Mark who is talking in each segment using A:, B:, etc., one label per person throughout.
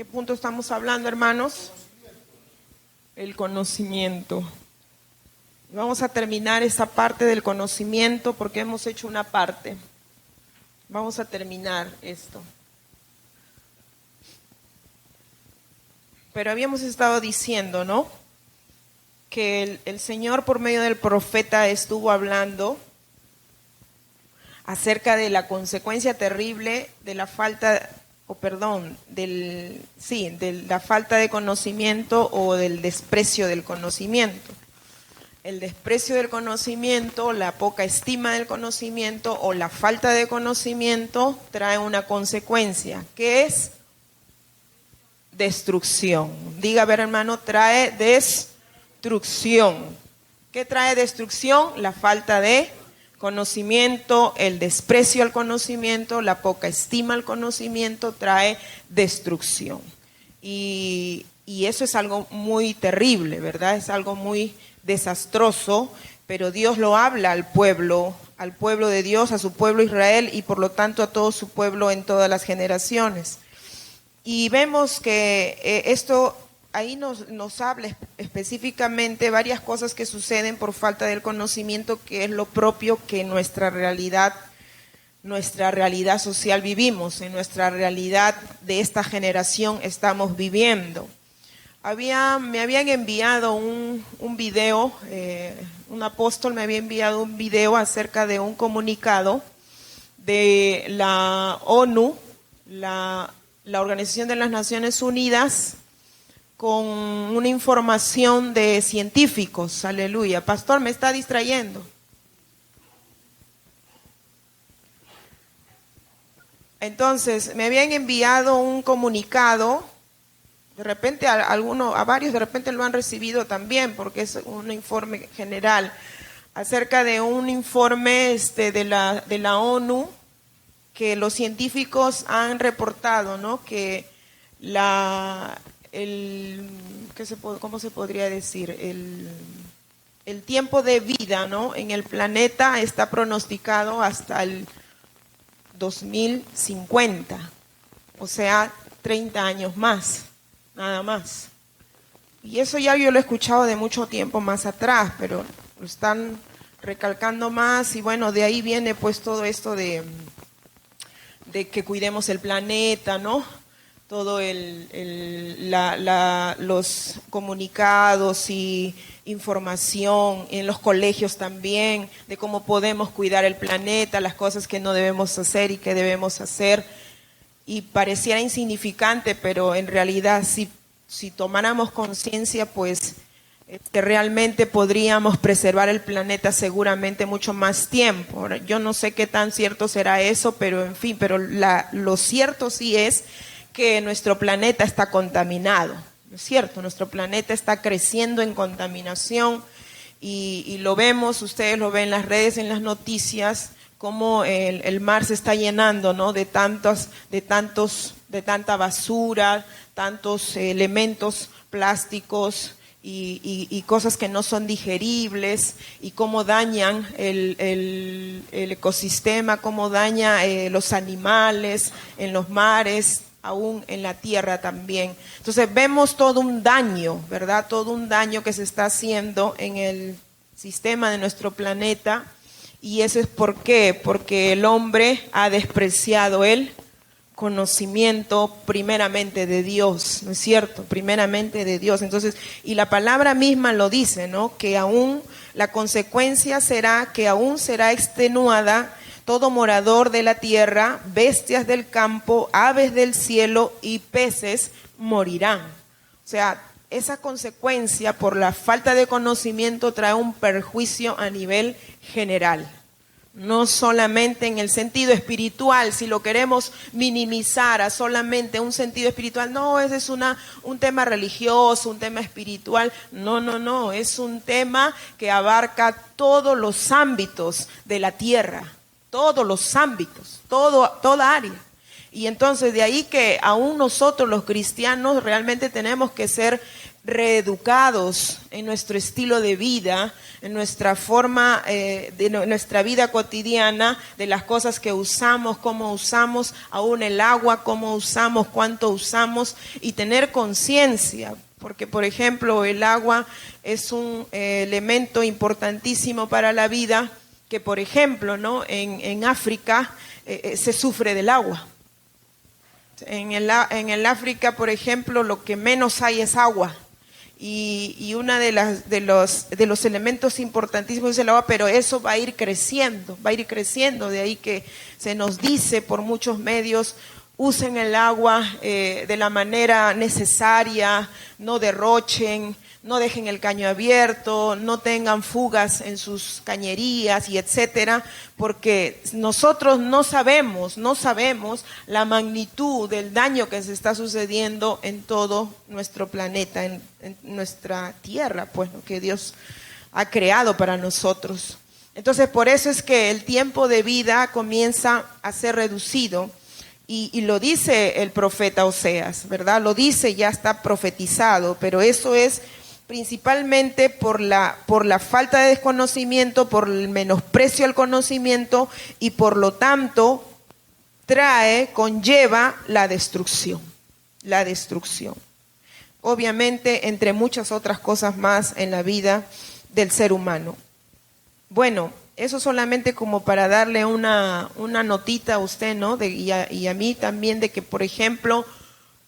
A: ¿Qué punto estamos hablando, hermanos? El conocimiento. Vamos a terminar esa parte del conocimiento porque hemos hecho una parte. Vamos a terminar esto. Pero habíamos estado diciendo, ¿no? Que el Señor por medio del profeta estuvo hablando acerca de la consecuencia terrible de la falta, de la falta de conocimiento o del desprecio del conocimiento. El desprecio del conocimiento, la poca estima del conocimiento o la falta de conocimiento trae una consecuencia, que es destrucción. Diga, a ver, hermano, trae destrucción. ¿Qué trae destrucción? La falta de conocimiento, el desprecio al conocimiento, la poca estima al conocimiento trae destrucción. Y eso es algo muy terrible, ¿verdad? Es algo muy desastroso, pero Dios lo habla al pueblo de Dios, a su pueblo Israel y por lo tanto a todo su pueblo en todas las generaciones. Y vemos que esto ahí nos habla específicamente varias cosas que suceden por falta del conocimiento, que es lo propio que en nuestra realidad social vivimos, en nuestra realidad de esta generación estamos viviendo. Me habían enviado un video, un apóstol me había enviado un video acerca de un comunicado de la ONU, la Organización de las Naciones Unidas, con una información de científicos. Aleluya. Pastor, me está distrayendo. Entonces, me habían enviado un comunicado. De repente a varios de repente lo han recibido también, porque es un informe general acerca de un informe de la ONU que los científicos han reportado, ¿no? Que ¿cómo se podría decir? El tiempo de vida, ¿no? En el planeta está pronosticado hasta el 2050, o sea, 30 años más. Nada más. Y eso ya yo lo he escuchado de mucho tiempo más atrás, pero lo están recalcando más y bueno, de ahí viene pues todo esto de que cuidemos el planeta, ¿no? Todo los comunicados y información en los colegios también, de cómo podemos cuidar el planeta, las cosas que no debemos hacer y que debemos hacer. Y pareciera insignificante, pero en realidad si tomáramos conciencia, pues que realmente podríamos preservar el planeta seguramente mucho más tiempo. Ahora, yo no sé qué tan cierto será eso, pero en fin, pero lo cierto sí es que nuestro planeta está contaminado, ¿no es cierto? Nuestro planeta está creciendo en contaminación y lo vemos, ustedes lo ven en las redes, en las noticias, cómo el mar se está llenando, ¿no? de tanta basura, tantos elementos plásticos y cosas que no son digeribles, y cómo dañan el ecosistema, cómo daña los animales en los mares, aún en la tierra también. Entonces vemos todo un daño, ¿verdad? Todo un daño que se está haciendo en el sistema de nuestro planeta. Y eso es ¿por qué? Porque el hombre ha despreciado el conocimiento primeramente de Dios, ¿no es cierto? Primeramente de Dios. Entonces, y la palabra misma lo dice, ¿no? Que aún la consecuencia será que aún será extenuada todo morador de la tierra, bestias del campo, aves del cielo y peces morirán. O sea, esa consecuencia por la falta de conocimiento trae un perjuicio a nivel general. No solamente en el sentido espiritual, si lo queremos minimizar a solamente un sentido espiritual, no, ese es un tema religioso, un tema espiritual, no, es un tema que abarca todos los ámbitos de la tierra, todos los ámbitos, toda área. Y entonces de ahí que aún nosotros los cristianos realmente tenemos que ser reeducados en nuestro estilo de vida, en nuestra forma nuestra vida cotidiana, de las cosas que usamos, cómo usamos, aún el agua, cómo usamos, cuánto usamos, y tener conciencia, porque por ejemplo el agua es un elemento importantísimo para la vida, que por ejemplo, ¿no? en África se sufre del agua. En el África, por ejemplo, lo que menos hay es agua. Y una de los elementos importantísimos es el agua, pero eso va a ir creciendo, de ahí que se nos dice por muchos medios: usen el agua de la manera necesaria, no derrochen, no dejen el caño abierto, no tengan fugas en sus cañerías y etcétera, porque nosotros no sabemos la magnitud del daño que se está sucediendo en todo nuestro planeta, en nuestra tierra, pues, que Dios ha creado para nosotros. Entonces, por eso es que el tiempo de vida comienza a ser reducido. Y lo dice el profeta Oseas, ¿verdad? Lo dice, ya está profetizado, pero eso es principalmente por la falta de desconocimiento, por el menosprecio al conocimiento, y por lo tanto conlleva la destrucción. Obviamente, entre muchas otras cosas más en la vida del ser humano. Bueno, eso solamente como para darle una notita a usted, ¿no? Y a mí también, de que, por ejemplo,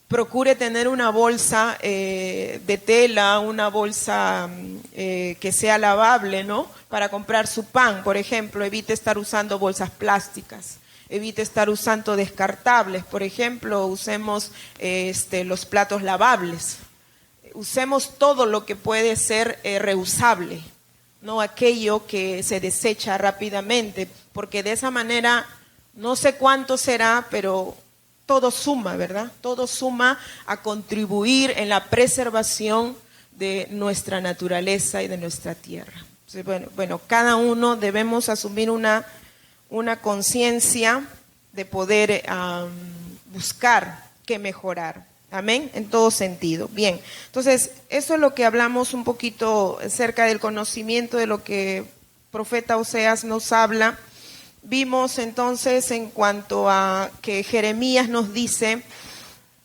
A: procure tener una bolsa de tela, una bolsa que sea lavable, ¿no? Para comprar su pan, por ejemplo. Evite estar usando bolsas plásticas. Evite estar usando descartables. Por ejemplo, usemos los platos lavables. Usemos todo lo que puede ser reusable, no aquello que se desecha rápidamente, porque de esa manera, no sé cuánto será, pero todo suma, ¿verdad? Todo suma a contribuir en la preservación de nuestra naturaleza y de nuestra tierra. Entonces, bueno, cada uno debemos asumir una conciencia de poder buscar qué mejorar. Amén, en todo sentido. Bien, entonces eso es lo que hablamos un poquito acerca del conocimiento, de lo que el profeta Oseas nos habla. Vimos entonces en cuanto a que Jeremías nos dice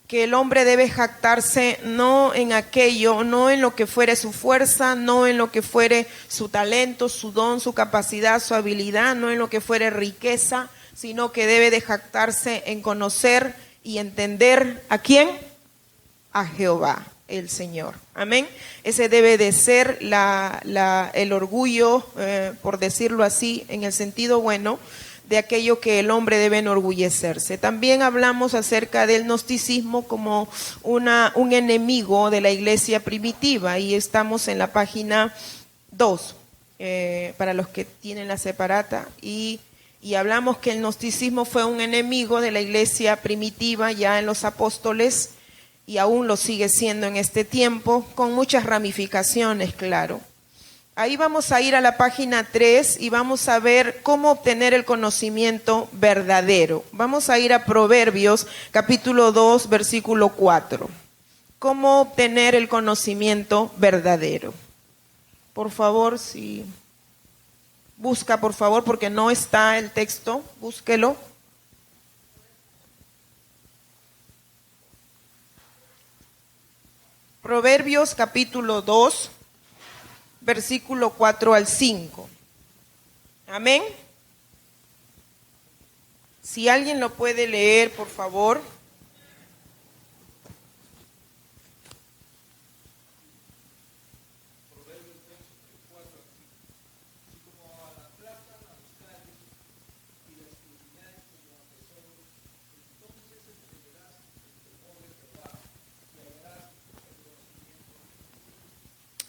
A: que el hombre debe jactarse no en aquello, no en lo que fuere su fuerza, no en lo que fuere su talento, su don, su capacidad, su habilidad, no en lo que fuere riqueza, sino que debe de jactarse en conocer y entender ¿a quién? A Jehová, el Señor. Amén. Ese debe de ser el orgullo, por decirlo así, en el sentido bueno, de aquello que el hombre debe enorgullecerse. También hablamos acerca del gnosticismo como un enemigo de la iglesia primitiva, y estamos en la página 2, para los que tienen la separata, y hablamos que el gnosticismo fue un enemigo de la iglesia primitiva ya en los apóstoles, y aún lo sigue siendo en este tiempo, con muchas ramificaciones, claro. Ahí vamos a ir a la página 3 y vamos a ver cómo obtener el conocimiento verdadero. Vamos a ir a Proverbios, capítulo 2, versículo 4. ¿Cómo obtener el conocimiento verdadero? Por favor, si busca, por favor, porque no está el texto, búsquelo. Proverbios capítulo 2, versículo 4 al 5. Amén. Si alguien lo puede leer, por favor.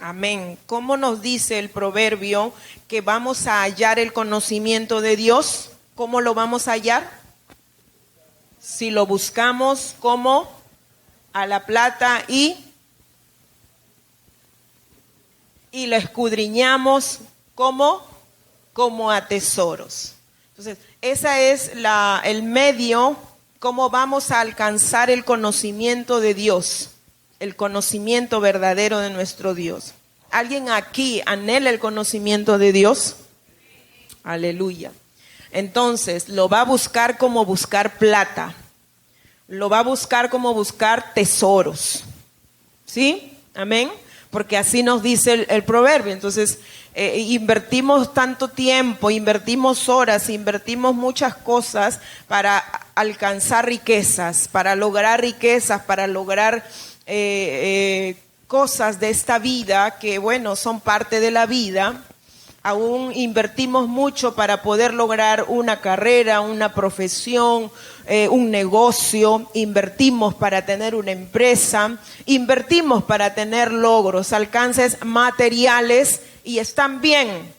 A: Amén. ¿Cómo nos dice el proverbio que vamos a hallar el conocimiento de Dios? ¿Cómo lo vamos a hallar? Si lo buscamos como a la plata y lo escudriñamos como a tesoros. Entonces, esa es el medio, cómo vamos a alcanzar el conocimiento de Dios. el conocimiento verdadero de nuestro Dios. ¿Alguien aquí anhela el conocimiento de Dios? Aleluya. Entonces, lo va a buscar como buscar plata. Lo va a buscar como buscar tesoros. ¿Sí? Amén. Porque así nos dice el proverbio. Entonces, invertimos tanto tiempo, invertimos horas, invertimos muchas cosas para alcanzar riquezas, para lograr riquezas, para lograr cosas de esta vida que, bueno, son parte de la vida. Aún invertimos mucho para poder lograr una carrera, una profesión, un negocio. Invertimos para tener una empresa. Invertimos para tener logros, alcances materiales, y están bien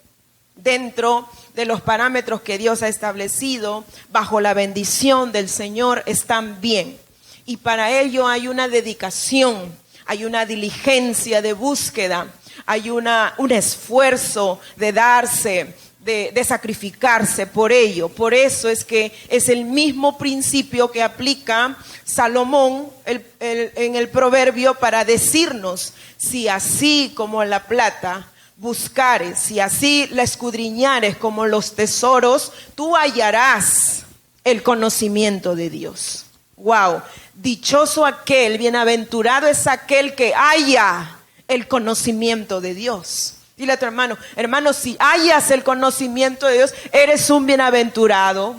A: dentro de los parámetros que Dios ha establecido, bajo la bendición del Señor, están bien. Y para ello hay una dedicación, hay una diligencia de búsqueda, hay un esfuerzo de darse, de sacrificarse por ello. Por eso es que es el mismo principio que aplica Salomón en el proverbio para decirnos: si así como la plata buscares, si así la escudriñares como los tesoros, tú hallarás el conocimiento de Dios. Wow, dichoso aquel, bienaventurado es aquel que haya el conocimiento de Dios. Dile a tu hermano: hermano, si hayas el conocimiento de Dios, eres un bienaventurado,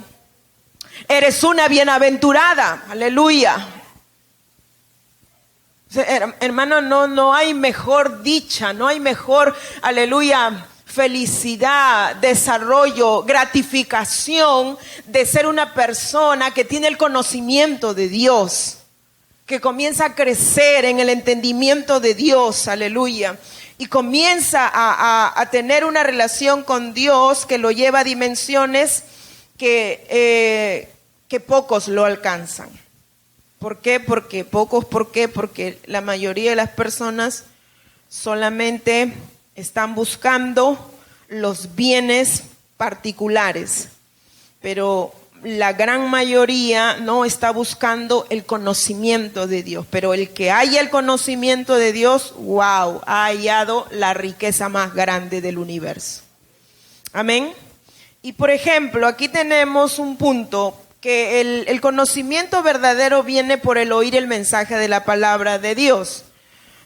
A: eres una bienaventurada. Aleluya. Hermano, no hay mejor dicha, no hay mejor, aleluya, felicidad, desarrollo, gratificación de ser una persona que tiene el conocimiento de Dios, que comienza a crecer en el entendimiento de Dios, aleluya, y comienza a tener una relación con Dios que lo lleva a dimensiones que pocos lo alcanzan. ¿Por qué? Porque pocos, ¿por qué? Porque la mayoría de las personas solamente están buscando los bienes particulares, pero la gran mayoría no está buscando el conocimiento de Dios. Pero el que haya el conocimiento de Dios, wow, ha hallado la riqueza más grande del universo. Amén. Y por ejemplo, aquí tenemos un punto, que el conocimiento verdadero viene por el oír el mensaje de la palabra de Dios.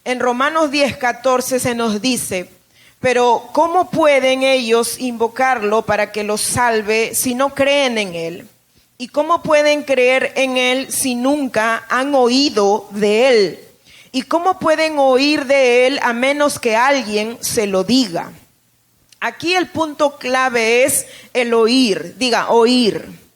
A: En Romanos 10:14 se nos dice: pero ¿cómo pueden ellos invocarlo para que los salve si no creen en él? ¿Y cómo pueden creer en él si nunca han oído de él? ¿Y cómo pueden oír de él a menos que alguien se lo diga? Aquí el punto clave es el oír. Diga, oír.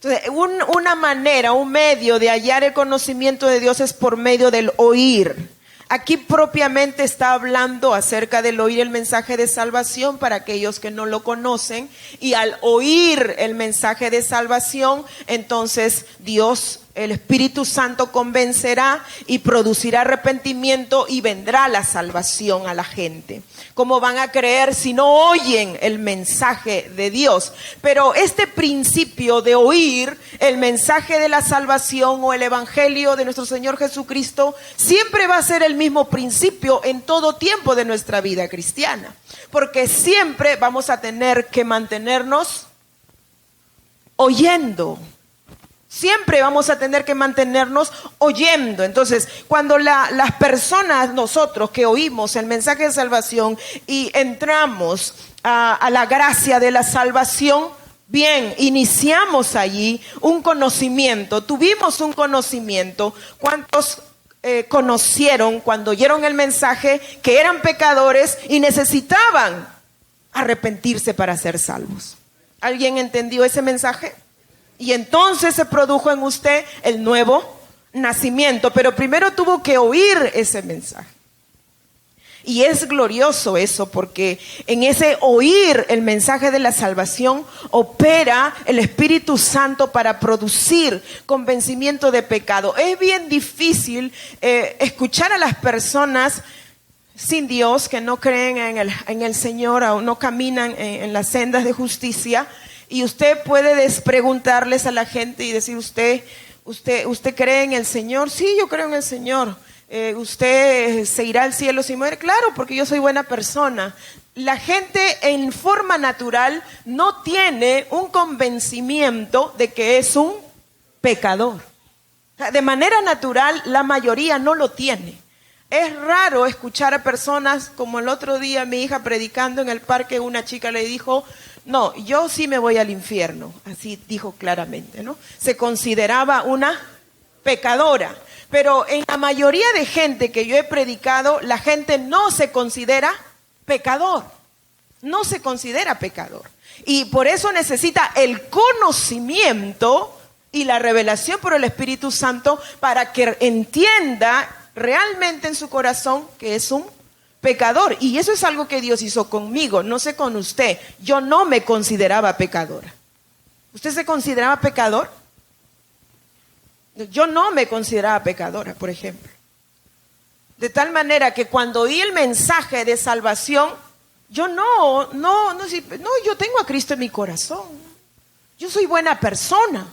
A: Entonces, una manera, un medio de hallar el conocimiento de Dios es por medio del oír. Aquí propiamente está hablando acerca del oír el mensaje de salvación para aquellos que no lo conocen, y al oír el mensaje de salvación, entonces Dios, el Espíritu Santo, convencerá y producirá arrepentimiento y vendrá la salvación a la gente. ¿Cómo van a creer si no oyen el mensaje de Dios? Pero este principio de oír el mensaje de la salvación o el evangelio de nuestro Señor Jesucristo siempre va a ser el mismo principio en todo tiempo de nuestra vida cristiana, porque siempre vamos a tener que mantenernos oyendo. Siempre vamos a tener que mantenernos oyendo. Entonces, cuando las personas, nosotros que oímos el mensaje de salvación y entramos a la gracia de la salvación, bien, iniciamos allí un conocimiento, tuvimos un conocimiento. ¿Cuántos conocieron cuando oyeron el mensaje que eran pecadores y necesitaban arrepentirse para ser salvos? ¿Alguien entendió ese mensaje? Y entonces se produjo en usted el nuevo nacimiento, pero primero tuvo que oír ese mensaje. Y es glorioso eso, porque en ese oír el mensaje de la salvación opera el Espíritu Santo para producir convencimiento de pecado. Es bien difícil escuchar a las personas sin Dios, que no creen en el Señor, aún no caminan en las sendas de justicia. Y usted puede preguntarles a la gente y decir: ¿Usted cree en el Señor? Sí, yo creo en el Señor. usted se irá al cielo sin muere. Claro, porque yo soy buena persona. La gente en forma natural no tiene un convencimiento de que es un pecador. De manera natural, la mayoría no lo tiene. Es raro escuchar a personas, como el otro día mi hija predicando en el parque, una chica le dijo, no, yo sí me voy al infierno. Así dijo claramente, ¿no? Se consideraba una pecadora. Pero en la mayoría de gente que yo he predicado, la gente no se considera pecador. No se considera pecador. Y por eso necesita el conocimiento y la revelación por el Espíritu Santo para que entienda realmente en su corazón que es un pecador. Y eso es algo que Dios hizo conmigo, no sé con usted. Yo no me consideraba pecadora. ¿Usted se consideraba pecador? Yo no me consideraba pecadora, por ejemplo. De tal manera que cuando oí el mensaje de salvación, yo no, yo tengo a Cristo en mi corazón. Yo soy buena persona.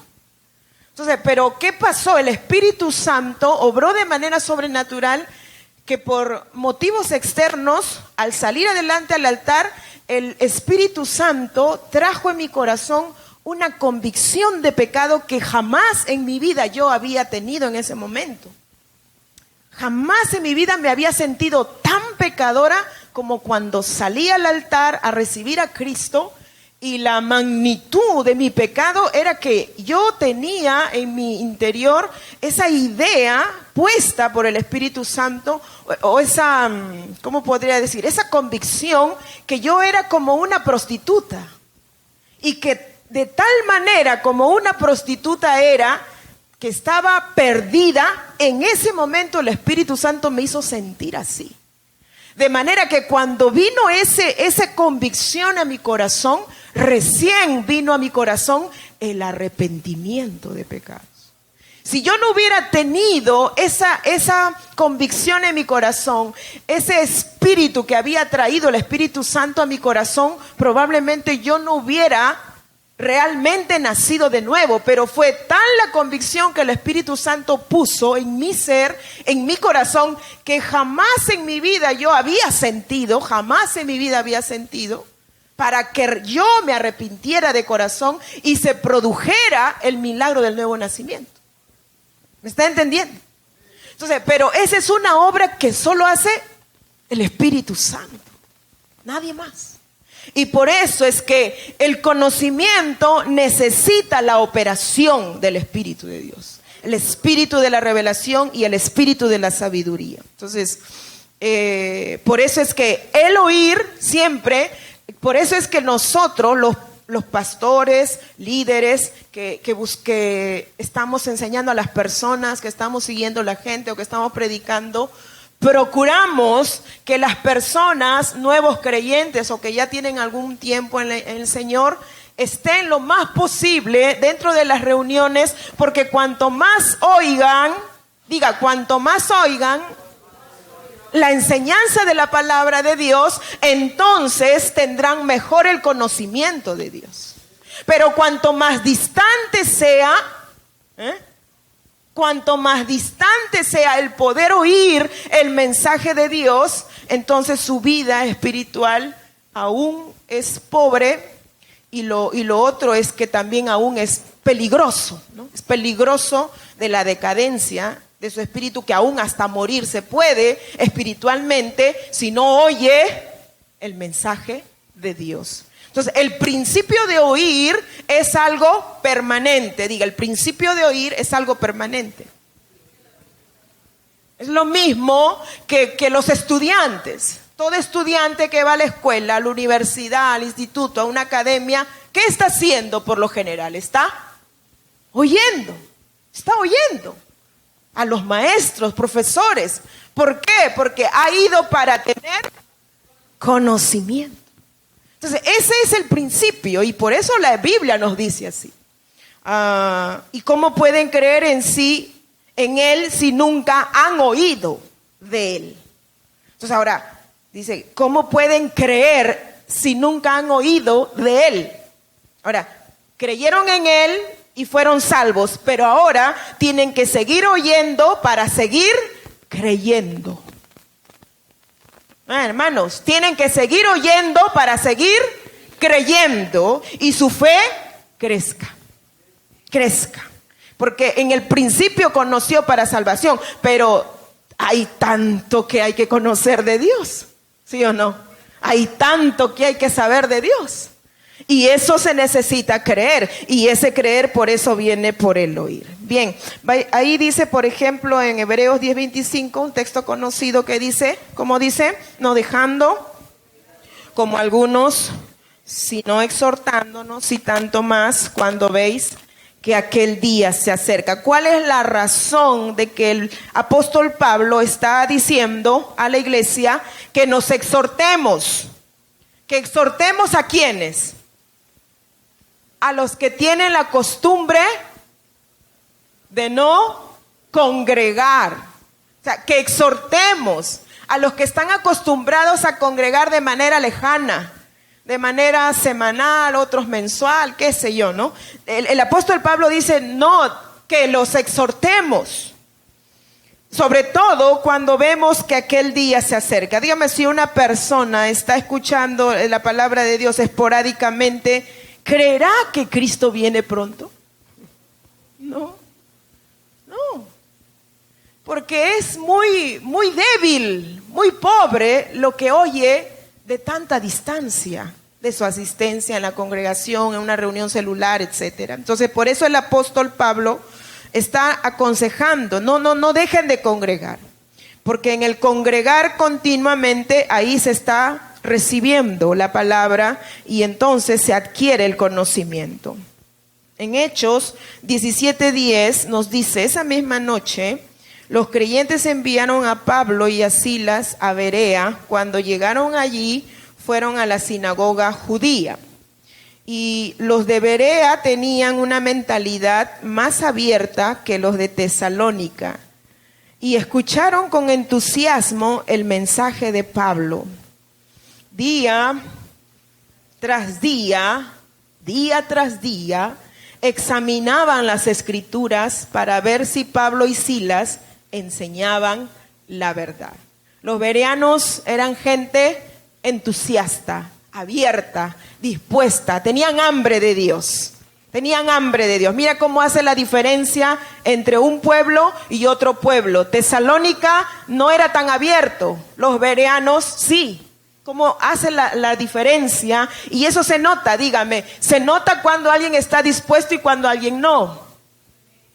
A: Entonces, pero ¿qué pasó? El Espíritu Santo obró de manera sobrenatural que por motivos externos, al salir adelante al altar, el Espíritu Santo trajo en mi corazón una convicción de pecado que jamás en mi vida yo había tenido en ese momento. Jamás en mi vida me había sentido tan pecadora como cuando salí al altar a recibir a Cristo. Y la magnitud de mi pecado era que yo tenía en mi interior esa idea puesta por el Espíritu Santo, o esa, ¿cómo podría decir? Esa convicción que yo era como una prostituta. Y que de tal manera como una prostituta era, que estaba perdida, en ese momento el Espíritu Santo me hizo sentir así. De manera que cuando vino esa convicción a mi corazón, recién vino a mi corazón el arrepentimiento de pecados. Si yo no hubiera tenido esa convicción en mi corazón, ese espíritu que había traído el Espíritu Santo a mi corazón, probablemente yo no hubiera realmente nacido de nuevo, pero fue tan la convicción que el Espíritu Santo puso en mi ser, en mi corazón, que jamás en mi vida había sentido, para que yo me arrepintiera de corazón y se produjera el milagro del nuevo nacimiento. ¿Me está entendiendo? Entonces, pero esa es una obra que solo hace el Espíritu Santo, nadie más. Y por eso es que el conocimiento necesita la operación del Espíritu de Dios. El Espíritu de la revelación y el Espíritu de la sabiduría. Entonces, por eso es que el oír siempre, por eso es que nosotros, los pastores, líderes, que estamos enseñando a las personas, que estamos siguiendo a la gente o que estamos predicando, procuramos que las personas, nuevos creyentes o que ya tienen algún tiempo en el Señor, estén lo más posible dentro de las reuniones, porque cuanto más oigan la enseñanza de la palabra de Dios, entonces tendrán mejor el conocimiento de Dios. Pero cuanto más distante sea, cuanto más distante sea el poder oír el mensaje de Dios, entonces su vida espiritual aún es pobre, y lo otro es que también aún es peligroso, ¿no? Es peligroso de la decadencia de su espíritu, que aún hasta morir se puede espiritualmente si no oye el mensaje de Dios. Entonces, el principio de oír es algo permanente. Diga, el principio de oír es algo permanente. Es lo mismo que los estudiantes. Todo estudiante que va a la escuela, a la universidad, al instituto, a una academia, ¿qué está haciendo por lo general? Está oyendo. Está oyendo a los maestros, profesores. ¿Por qué? Porque ha ido para tener conocimiento. Entonces, ese es el principio, y por eso la Biblia nos dice así. ¿Y cómo pueden creer en Él si nunca han oído de Él? Entonces ahora dice, ¿cómo pueden creer si nunca han oído de Él? Ahora, creyeron en Él y fueron salvos, pero ahora tienen que seguir oyendo para seguir creyendo. Hermanos, tienen que seguir oyendo para seguir creyendo y su fe crezca. Porque en el principio conoció para salvación, pero hay tanto que hay que conocer de Dios, ¿sí o no? Hay tanto que hay que saber de Dios. Y eso se necesita creer, y ese creer por eso viene por el oír. Bien, ahí dice, por ejemplo, en Hebreos 10:25, un texto conocido que dice, ¿cómo dice? No dejando, como algunos, sino exhortándonos, y tanto más cuando veis que aquel día se acerca. ¿Cuál es la razón de que el apóstol Pablo está diciendo a la iglesia que nos exhortemos? ¿Que exhortemos a quiénes? A los que tienen la costumbre de no congregar. O sea, que exhortemos a los que están acostumbrados a congregar de manera lejana, de manera semanal, otros mensual, qué sé yo, ¿no? El apóstol Pablo dice, no, que los exhortemos. Sobre todo cuando vemos que aquel día se acerca. Dígame si una persona está escuchando la palabra de Dios esporádicamente, ¿creerá que Cristo viene pronto? No. Porque es muy débil, muy pobre lo que oye de tanta distancia de su asistencia en la congregación, en una reunión celular, etcétera. Entonces, por eso el apóstol Pablo está aconsejando, no dejen de congregar, porque en el congregar continuamente ahí se está recibiendo la palabra y entonces se adquiere el conocimiento. En Hechos 17:10 nos dice, esa misma noche los creyentes enviaron a Pablo y a Silas a Berea. Cuando llegaron allí, fueron a la sinagoga judía. Y los de Berea tenían una mentalidad más abierta que los de Tesalónica. Y escucharon con entusiasmo el mensaje de Pablo. Día tras día, examinaban las escrituras para ver si Pablo y Silas enseñaban la verdad. Los bereanos eran gente entusiasta, abierta, dispuesta, tenían hambre de Dios. Mira cómo hace la diferencia entre un pueblo y otro pueblo. Tesalónica no era tan abierto, los bereanos sí. ¿Cómo hace la diferencia? Y eso se nota, dígame, se nota cuando alguien está dispuesto y cuando alguien no.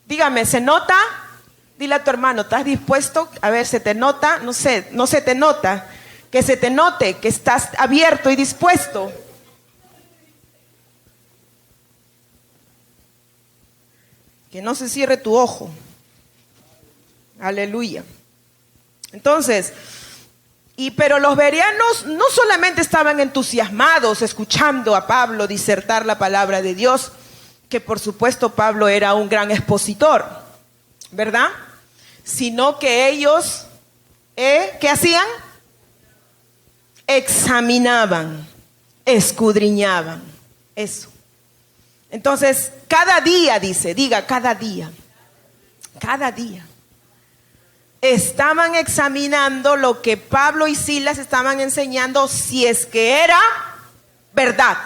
A: Dígame, ¿se nota? Dile a tu hermano, ¿estás dispuesto? A ver, ¿se te nota? No sé, no se te nota. Que se te note que estás abierto y dispuesto. Que no se cierre tu ojo. Aleluya. Entonces, pero los bereanos no solamente estaban entusiasmados escuchando a Pablo disertar la palabra de Dios, que por supuesto Pablo era un gran expositor, ¿verdad? Sino que ellos, ¿qué hacían? Examinaban, escudriñaban, eso. Entonces, cada día, diga, cada día, estaban examinando lo que Pablo y Silas estaban enseñando, si es que era verdad.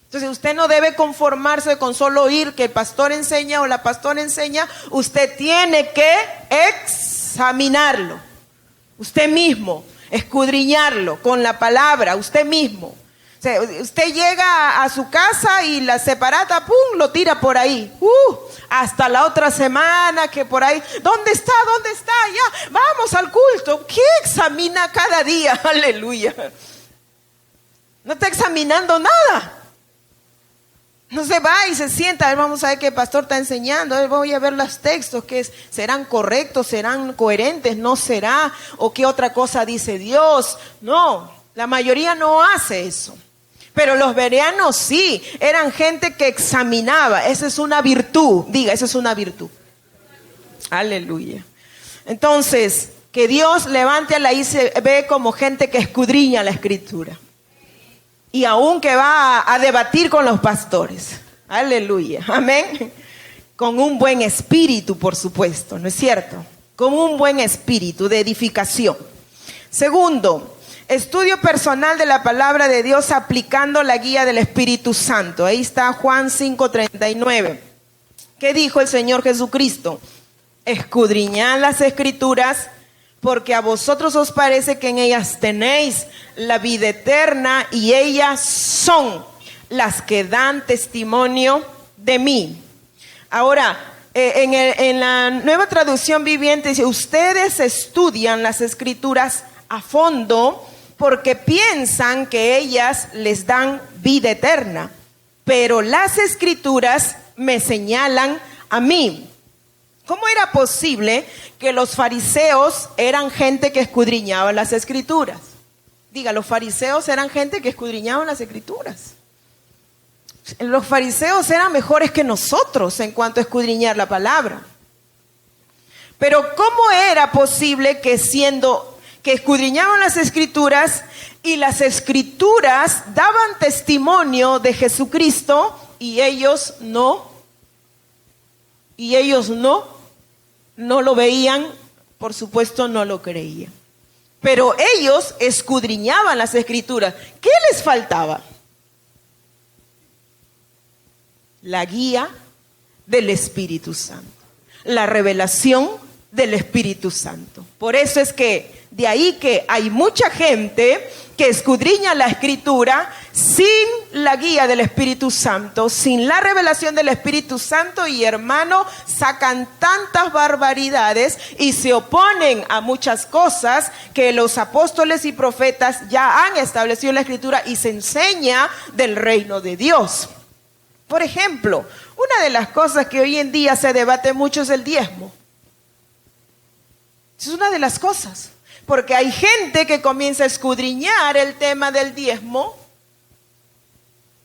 A: Entonces usted no debe conformarse con solo oír que el pastor enseña o la pastora enseña. Usted tiene que examinarlo. Usted mismo, escudriñarlo con la palabra, usted mismo. O sea, usted llega a su casa y la separata, ¡pum!, lo tira por ahí. Hasta la otra semana que por ahí, ¿dónde está? Ya, vamos al culto. ¿Qué examina cada día? Aleluya. No está examinando nada. No se va y se sienta, a ver, vamos a ver qué el pastor está enseñando, a ver, voy a ver los textos, que serán correctos, serán coherentes, no será, o qué otra cosa dice Dios. No, la mayoría no hace eso. Pero los bereanos sí, eran gente que examinaba. Esa es una virtud, diga, esa es una virtud. Aleluya. Entonces, que Dios levante a la ICB como gente que escudriña la escritura. Y aún que va a debatir con los pastores. Aleluya. Amén. Con un buen espíritu, por supuesto, ¿no es cierto? con un buen espíritu de edificación. Segundo, estudio personal de la palabra de Dios aplicando la guía del Espíritu Santo. Ahí está Juan 5:39. ¿Qué dijo el Señor Jesucristo? Escudriñad las Escrituras, porque a vosotros os parece que en ellas tenéis la vida eterna, y ellas son las que dan testimonio de mí. Ahora, en la Nueva Traducción Viviente dice: ustedes estudian las Escrituras a fondo porque piensan que ellas les dan vida eterna, pero las Escrituras me señalan a mí. ¿Cómo era posible que los fariseos eran gente que escudriñaba las Escrituras? Diga, los fariseos eran gente que escudriñaban las Escrituras. Los fariseos eran mejores que nosotros en cuanto a escudriñar la palabra. Pero ¿cómo era posible que que escudriñaban las Escrituras y las Escrituras daban testimonio de Jesucristo y ellos no lo veían? Por supuesto, no lo creían. Pero ellos escudriñaban las Escrituras. ¿Qué les faltaba? La guía del Espíritu Santo, la revelación del Espíritu Santo. Por eso es que de ahí que hay mucha gente que escudriña la Escritura sin la guía del Espíritu Santo, sin la revelación del Espíritu Santo, y hermano, sacan tantas barbaridades y se oponen a muchas cosas que los apóstoles y profetas ya han establecido en la Escritura y se enseña del reino de Dios. Por ejemplo, una de las cosas que hoy en día se debate mucho es el diezmo. Es una de las cosas, porque hay gente que comienza a escudriñar el tema del diezmo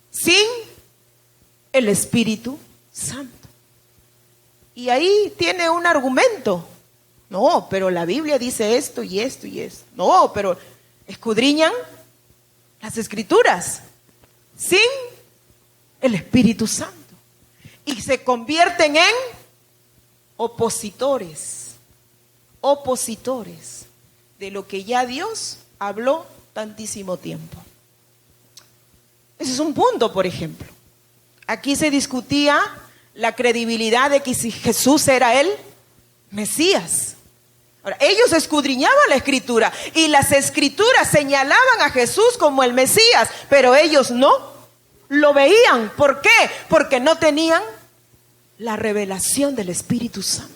A: sin el Espíritu Santo. Y ahí tiene un argumento. No, pero la Biblia dice esto y esto y esto. No, pero escudriñan las Escrituras sin el Espíritu Santo y se convierten en opositores de lo que ya Dios habló tantísimo tiempo. Ese es un punto, por ejemplo. Aquí se discutía la credibilidad de que si Jesús era el Mesías. Ahora, ellos escudriñaban la Escritura y las Escrituras señalaban a Jesús como el Mesías, pero ellos no lo veían. ¿Por qué? Porque no tenían la revelación del Espíritu Santo.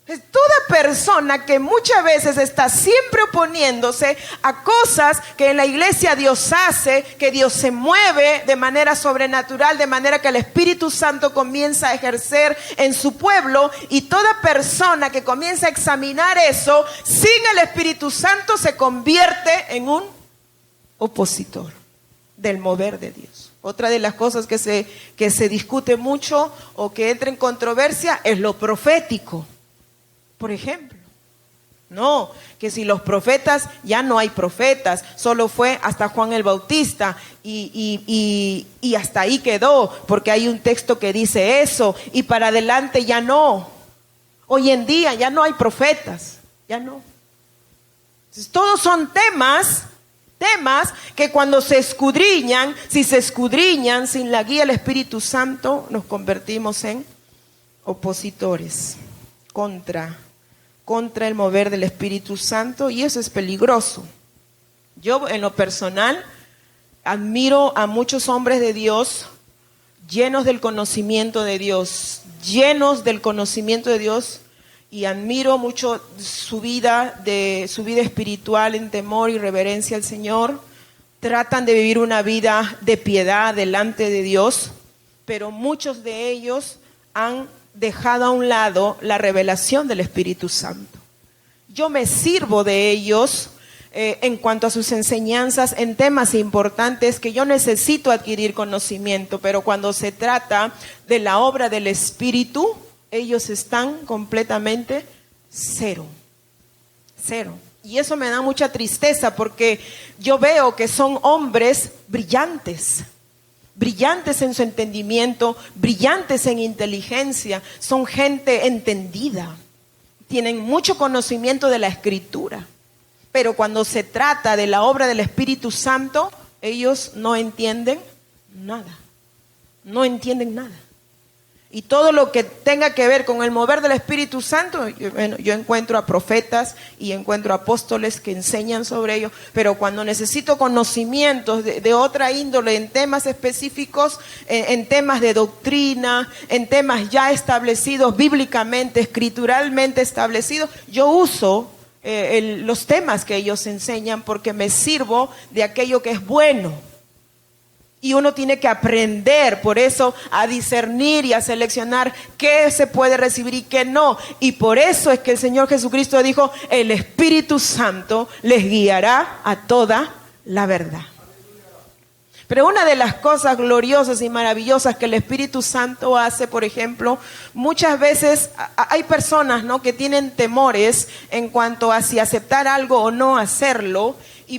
A: Toda persona que muchas veces está siempre oponiéndose a cosas que en la iglesia Dios hace, que Dios se mueve de manera sobrenatural, de manera que el Espíritu Santo comienza a ejercer en su pueblo, y toda persona que comienza a examinar eso sin el Espíritu Santo se convierte en un opositor del mover de Dios. Otra de las cosas que se discute mucho o que entra en controversia es lo profético. Por ejemplo, no, que si los profetas, ya no hay profetas, solo fue hasta Juan el Bautista y hasta ahí quedó, porque hay un texto que dice eso, y para adelante ya no. Hoy en día ya no hay profetas, ya no. Entonces, todos son temas que cuando se escudriñan, si se escudriñan sin la guía del Espíritu Santo, nos convertimos en opositores contra el mover del Espíritu Santo, y eso es peligroso. Yo, en lo personal, admiro a muchos hombres de Dios llenos del conocimiento de Dios, y admiro mucho su vida espiritual en temor y reverencia al Señor. Tratan de vivir una vida de piedad delante de Dios, pero muchos de ellos han dejado a un lado la revelación del Espíritu Santo. Yo me sirvo de ellos en cuanto a sus enseñanzas en temas importantes que yo necesito adquirir conocimiento, pero cuando se trata de la obra del Espíritu, ellos están completamente cero. Y eso me da mucha tristeza, porque yo veo que son hombres brillantes en su entendimiento, brillantes en inteligencia, son gente entendida, tienen mucho conocimiento de la Escritura, pero cuando se trata de la obra del Espíritu Santo, ellos no entienden nada. No entienden nada. Y todo lo que tenga que ver con el mover del Espíritu Santo, yo encuentro a profetas y encuentro a apóstoles que enseñan sobre ello, pero cuando necesito conocimientos de otra índole, en temas específicos, en temas de doctrina, en temas ya establecidos bíblicamente, escrituralmente establecidos, yo uso los temas que ellos enseñan porque me sirvo de aquello que es bueno. Y uno tiene que aprender, por eso, a discernir y a seleccionar qué se puede recibir y qué no. Y por eso es que el Señor Jesucristo dijo, el Espíritu Santo les guiará a toda la verdad. Pero una de las cosas gloriosas y maravillosas que el Espíritu Santo hace, por ejemplo, muchas veces hay personas, ¿no?, que tienen temores en cuanto a si aceptar algo o no hacerlo.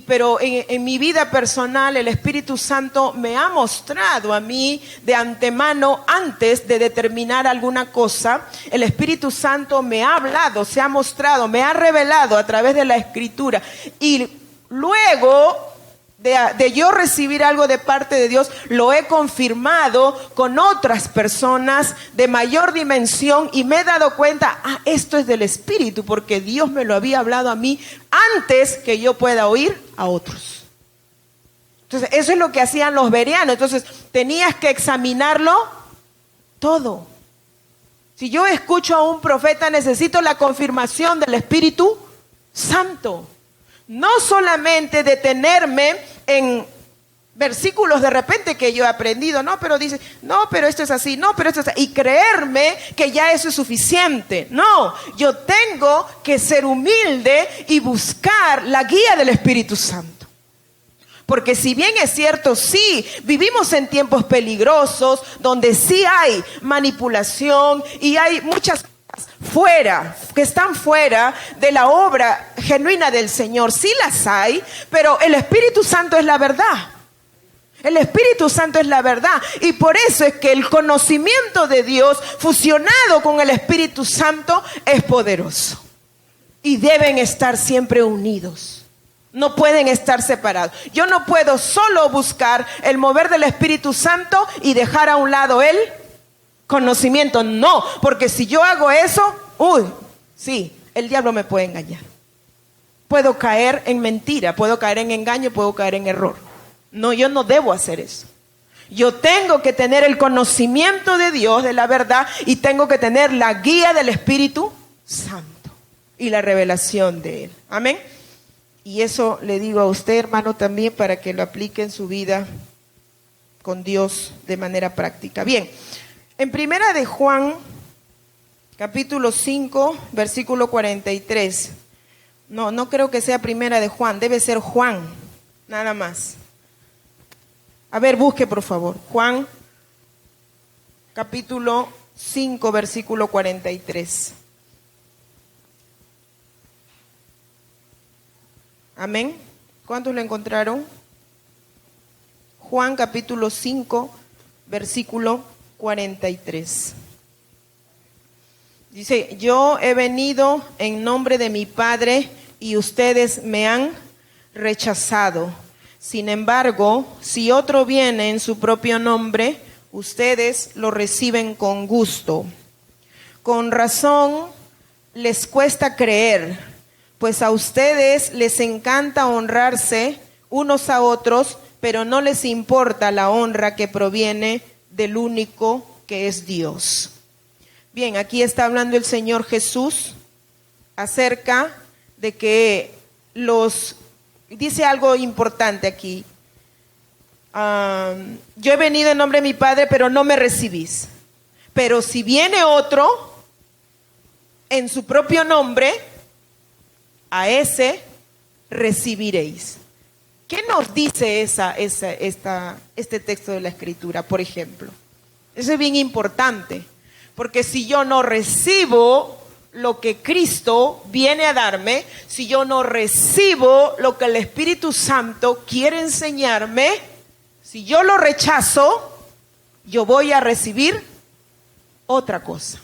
A: Pero en mi vida personal el Espíritu Santo me ha mostrado a mí de antemano, antes de determinar alguna cosa, el Espíritu Santo me ha hablado, se ha mostrado, me ha revelado a través de la Escritura. Y luego de yo recibir algo de parte de Dios, lo he confirmado con otras personas de mayor dimensión y me he dado cuenta, esto es del Espíritu, porque Dios me lo había hablado a mí antes que yo pueda oír a otros. Entonces, eso es lo que hacían los bereanos. Entonces, tenías que examinarlo todo. Si yo escucho a un profeta, necesito la confirmación del Espíritu Santo. No solamente detenerme en versículos de repente que yo he aprendido, no, pero dice, no, pero esto es así, no, pero esto es así, y creerme que ya eso es suficiente. No, yo tengo que ser humilde y buscar la guía del Espíritu Santo. Porque si bien es cierto, sí, vivimos en tiempos peligrosos, donde sí hay manipulación y hay muchas cosas fuera, que están fuera de la obra genuina del Señor, sí las hay, pero el Espíritu Santo es la verdad. El Espíritu Santo es la verdad, y por eso es que el conocimiento de Dios fusionado con el Espíritu Santo es poderoso. Y deben estar siempre unidos. No pueden estar separados. Yo no puedo solo buscar el mover del Espíritu Santo y dejar a un lado el conocimiento. No, porque si yo hago eso, sí, el diablo me puede engañar. Puedo caer en mentira, puedo caer en engaño, puedo caer en error. No, yo no debo hacer eso. Yo tengo que tener el conocimiento de Dios, de la verdad, y tengo que tener la guía del Espíritu Santo y la revelación de Él. Amén. Y eso le digo a usted, hermano, también para que lo aplique en su vida con Dios de manera práctica. Bien, en Primera de Juan, capítulo 5, versículo 43. No creo que sea Primera de Juan, debe ser Juan, nada más. A ver, busque por favor. Juan, capítulo 5, versículo 43. Amén. ¿Cuántos lo encontraron? Juan, capítulo 5, versículo 43. Dice, yo he venido en nombre de mi Padre y ustedes me han rechazado. Sin embargo, si otro viene en su propio nombre, ustedes lo reciben con gusto. Con razón les cuesta creer, pues a ustedes les encanta honrarse unos a otros, pero no les importa la honra que proviene del único que es Dios. Bien, aquí está hablando el Señor Jesús acerca de que dice algo importante aquí. Yo he venido en nombre de mi Padre, pero no me recibís. Pero si viene otro en su propio nombre, a ese recibiréis. ¿Qué nos dice este texto de la Escritura, por ejemplo? Eso es bien importante, porque si yo no recibo lo que Cristo viene a darme, si yo no recibo lo que el Espíritu Santo quiere enseñarme, si yo lo rechazo, yo voy a recibir otra cosa.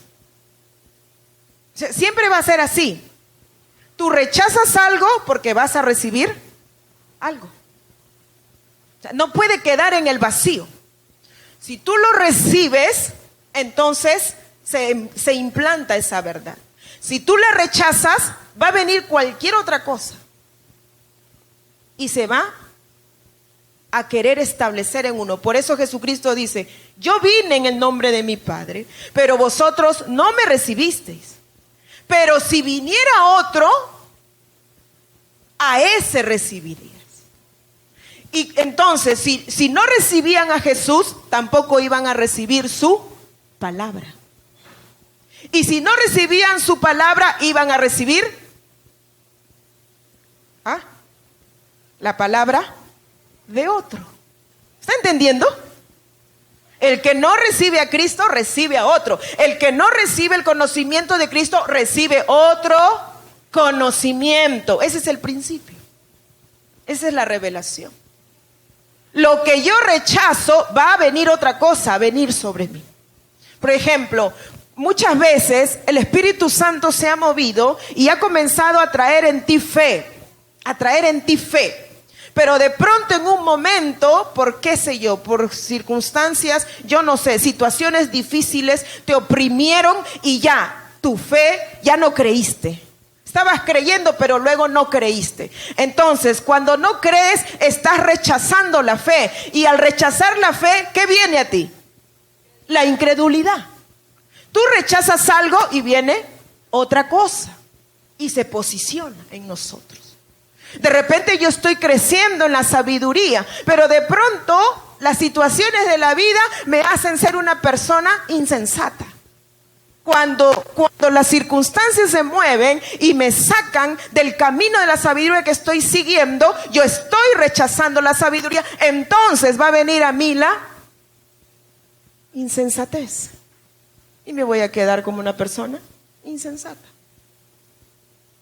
A: Siempre va a ser así. Tú rechazas algo porque vas a recibir algo. O sea, no puede quedar en el vacío. Si tú lo recibes, entonces se implanta esa verdad. Si tú la rechazas, va a venir cualquier otra cosa y se va a querer establecer en uno. Por eso Jesucristo dice: yo vine en el nombre de mi Padre, pero vosotros no me recibisteis. Pero si viniera otro, a ese recibirías. Y entonces, si no recibían a Jesús, tampoco iban a recibir su palabra. Y si no recibían su palabra, iban a recibir la palabra de otro. ¿Está entendiendo? El que no recibe a Cristo, recibe a otro. El que no recibe el conocimiento de Cristo, recibe otro conocimiento. Ese es el principio. Esa es la revelación. Lo que yo rechazo, va a venir otra cosa, a venir sobre mí. Por ejemplo, muchas veces el Espíritu Santo se ha movido y ha comenzado a traer en ti fe, pero de pronto en un momento, por qué sé yo, por circunstancias, yo no sé, situaciones difíciles, te oprimieron y ya, tu fe ya no creíste. Estabas creyendo, pero luego no creíste. Entonces, cuando no crees, estás rechazando la fe. Y al rechazar la fe, ¿qué viene a ti? La incredulidad. Tú rechazas algo y viene otra cosa. Y se posiciona en nosotros. De repente yo estoy creciendo en la sabiduría, pero de pronto las situaciones de la vida me hacen ser una persona insensata. Cuando las circunstancias se mueven y me sacan del camino de la sabiduría que estoy siguiendo, yo estoy rechazando la sabiduría, entonces va a venir a mí la insensatez. Y me voy a quedar como una persona insensata.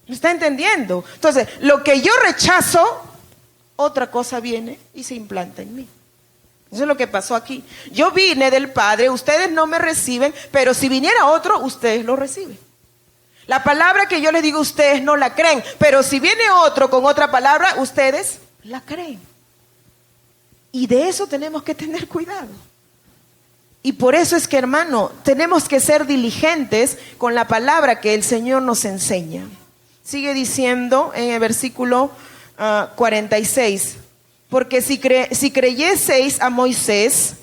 A: ¿Me está entendiendo? Entonces, lo que yo rechazo, otra cosa viene y se implanta en mí. Eso es lo que pasó aquí. Yo vine del Padre, ustedes no me reciben, pero si viniera otro, ustedes lo reciben. La palabra que yo les digo, ustedes no la creen, pero si viene otro con otra palabra, ustedes la creen. Y de eso tenemos que tener cuidado. Y por eso es que, hermano, tenemos que ser diligentes con la palabra que el Señor nos enseña. Sigue diciendo en el versículo 46. Porque si creyeseis a Moisés,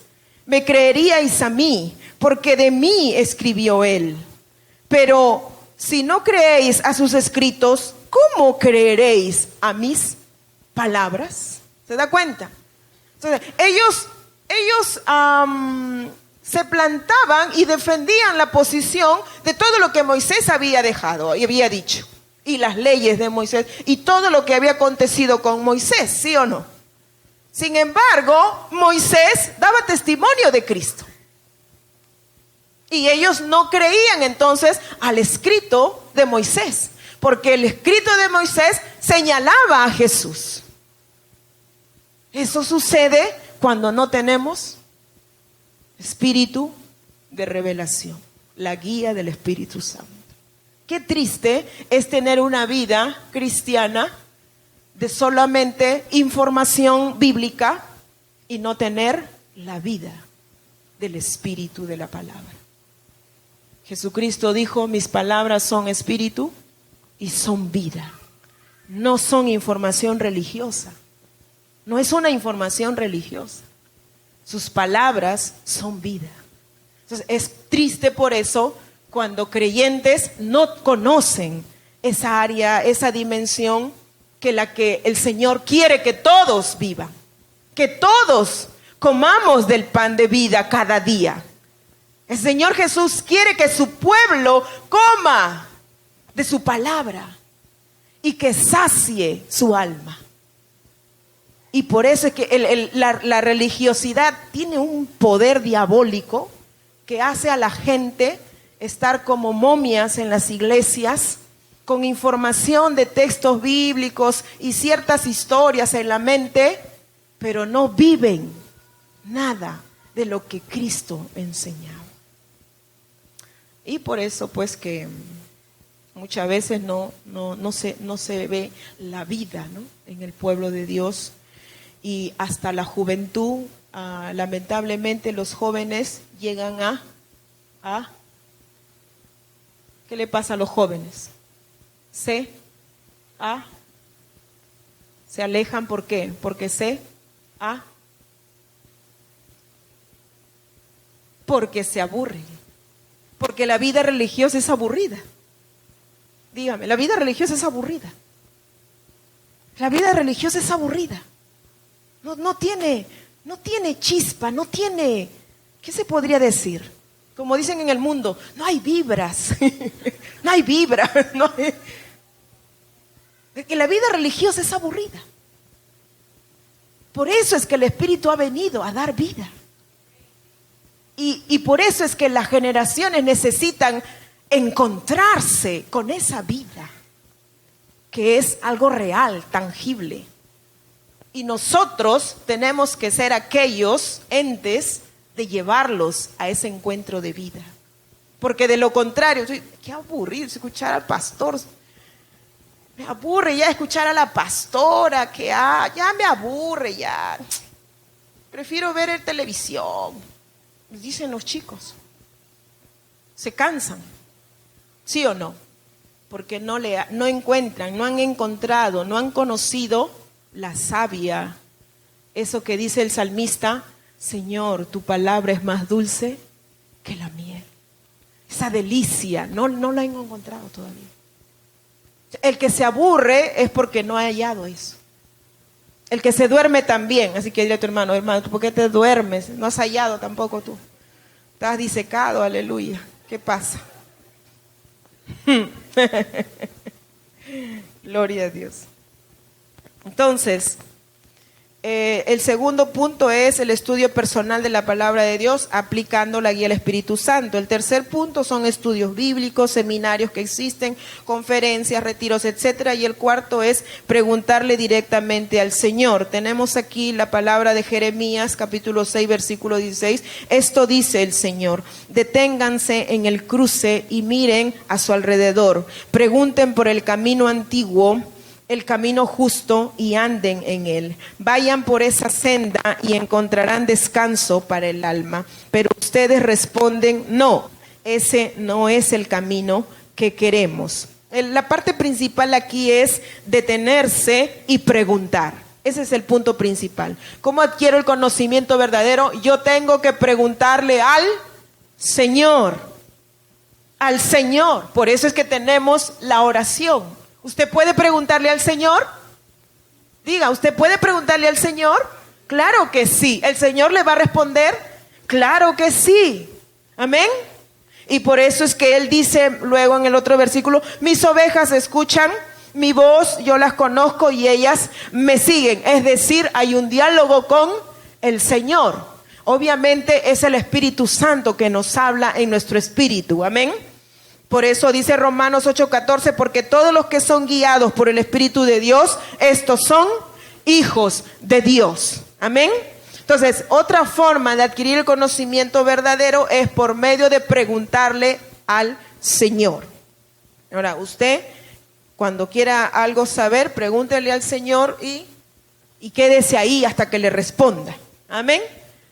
A: me creeríais a mí, porque de mí escribió él. Pero si no creéis a sus escritos, ¿cómo creeréis a mis palabras? ¿Se da cuenta? Entonces, ellos se plantaban y defendían la posición de todo lo que Moisés había dejado y había dicho. Y las leyes de Moisés y todo lo que había acontecido con Moisés, ¿sí o no? Sin embargo, Moisés daba testimonio de Cristo. Y ellos no creían entonces al escrito de Moisés, porque el escrito de Moisés señalaba a Jesús. Eso sucede cuando no tenemos espíritu de revelación, la guía del Espíritu Santo. Qué triste es tener una vida cristiana de solamente información bíblica y no tener la vida del espíritu de la palabra. Jesucristo dijo: mis palabras son espíritu y son vida. No son información religiosa. No es una información religiosa. Sus palabras son vida. Entonces es triste por eso cuando creyentes no conocen esa área, esa dimensión que la que el Señor quiere que todos vivan, que todos comamos del pan de vida cada día. El Señor Jesús quiere que su pueblo coma de su palabra y que sacie su alma. Y por eso es que la religiosidad tiene un poder diabólico que hace a la gente estar como momias en las iglesias, con información de textos bíblicos y ciertas historias en la mente, pero no viven nada de lo que Cristo enseñaba. Y por eso pues que Muchas veces no se ve la vida, ¿no?, en el pueblo de Dios. Y hasta la juventud, lamentablemente los jóvenes llegan a ¿qué le pasa a los jóvenes? Se alejan. ¿Por qué? Porque porque se aburren. Porque la vida religiosa es aburrida. Dígame, la vida religiosa es aburrida. La vida religiosa es aburrida. No tiene chispa, no tiene, ¿qué se podría decir? Como dicen en el mundo, no hay vibras. No hay vibra. Que la vida religiosa es aburrida. Por eso es que el Espíritu ha venido a dar vida. Y por eso es que las generaciones necesitan encontrarse con esa vida, que es algo real, tangible. Y nosotros tenemos que ser aquellos entes de llevarlos a ese encuentro de vida. Porque de lo contrario, qué aburrido escuchar al pastor. Me aburre ya escuchar a la pastora, ya me aburre ya. Prefiero ver en televisión. Dicen los chicos. Se cansan. ¿Sí o no? Porque no encuentran, no han encontrado, no han conocido la savia. Eso que dice el salmista: Señor, tu palabra es más dulce que la miel. Esa delicia, no la han encontrado todavía. El que se aburre es porque no ha hallado eso. El que se duerme también. Así que dile a tu hermano: hermano, ¿por qué te duermes? No has hallado tampoco tú. Estás disecado, aleluya. ¿Qué pasa? Gloria a Dios. Entonces, el segundo punto es el estudio personal de la palabra de Dios aplicando la guía del Espíritu Santo. El tercer punto son estudios bíblicos, seminarios que existen, conferencias, retiros, etcétera. Y el cuarto es preguntarle directamente al Señor. Tenemos aquí la palabra de Jeremías, capítulo 6, versículo 16. Esto dice el Señor: deténganse en el cruce y miren a su alrededor. Pregunten por el camino antiguo, el camino justo, y anden en él. Vayan por esa senda y encontrarán descanso para el alma. Pero ustedes responden: no, ese no es el camino que queremos. La parte principal aquí es detenerse y preguntar. Ese es el punto principal. ¿Cómo adquiero el conocimiento verdadero? Yo tengo que preguntarle al Señor. Al Señor. Por eso es que tenemos la oración. ¿Usted puede preguntarle al Señor? Diga, ¿usted puede preguntarle al Señor? Claro que sí. ¿El Señor le va a responder? Claro que sí. Amén. Y por eso es que Él dice luego en el otro versículo: mis ovejas escuchan mi voz, yo las conozco y ellas me siguen. Es decir, hay un diálogo con el Señor. Obviamente es el Espíritu Santo que nos habla en nuestro espíritu. Amén. Por eso dice Romanos 8:14, porque todos los que son guiados por el Espíritu de Dios, estos son hijos de Dios. Amén. Entonces, otra forma de adquirir el conocimiento verdadero es por medio de preguntarle al Señor. Ahora, usted, cuando quiera algo saber, pregúntele al Señor y quédese ahí hasta que le responda. Amén.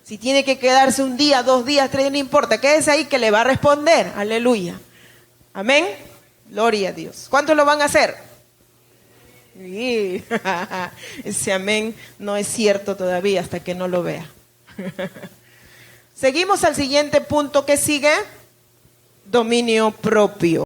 A: Si tiene que quedarse un día, 2 días, 3 días, no importa, quédese ahí que le va a responder. Aleluya. Amén. Gloria a Dios. ¿Cuántos lo van a hacer? Sí. Ese amén no es cierto todavía hasta que no lo vea. Seguimos al siguiente punto que sigue: dominio propio.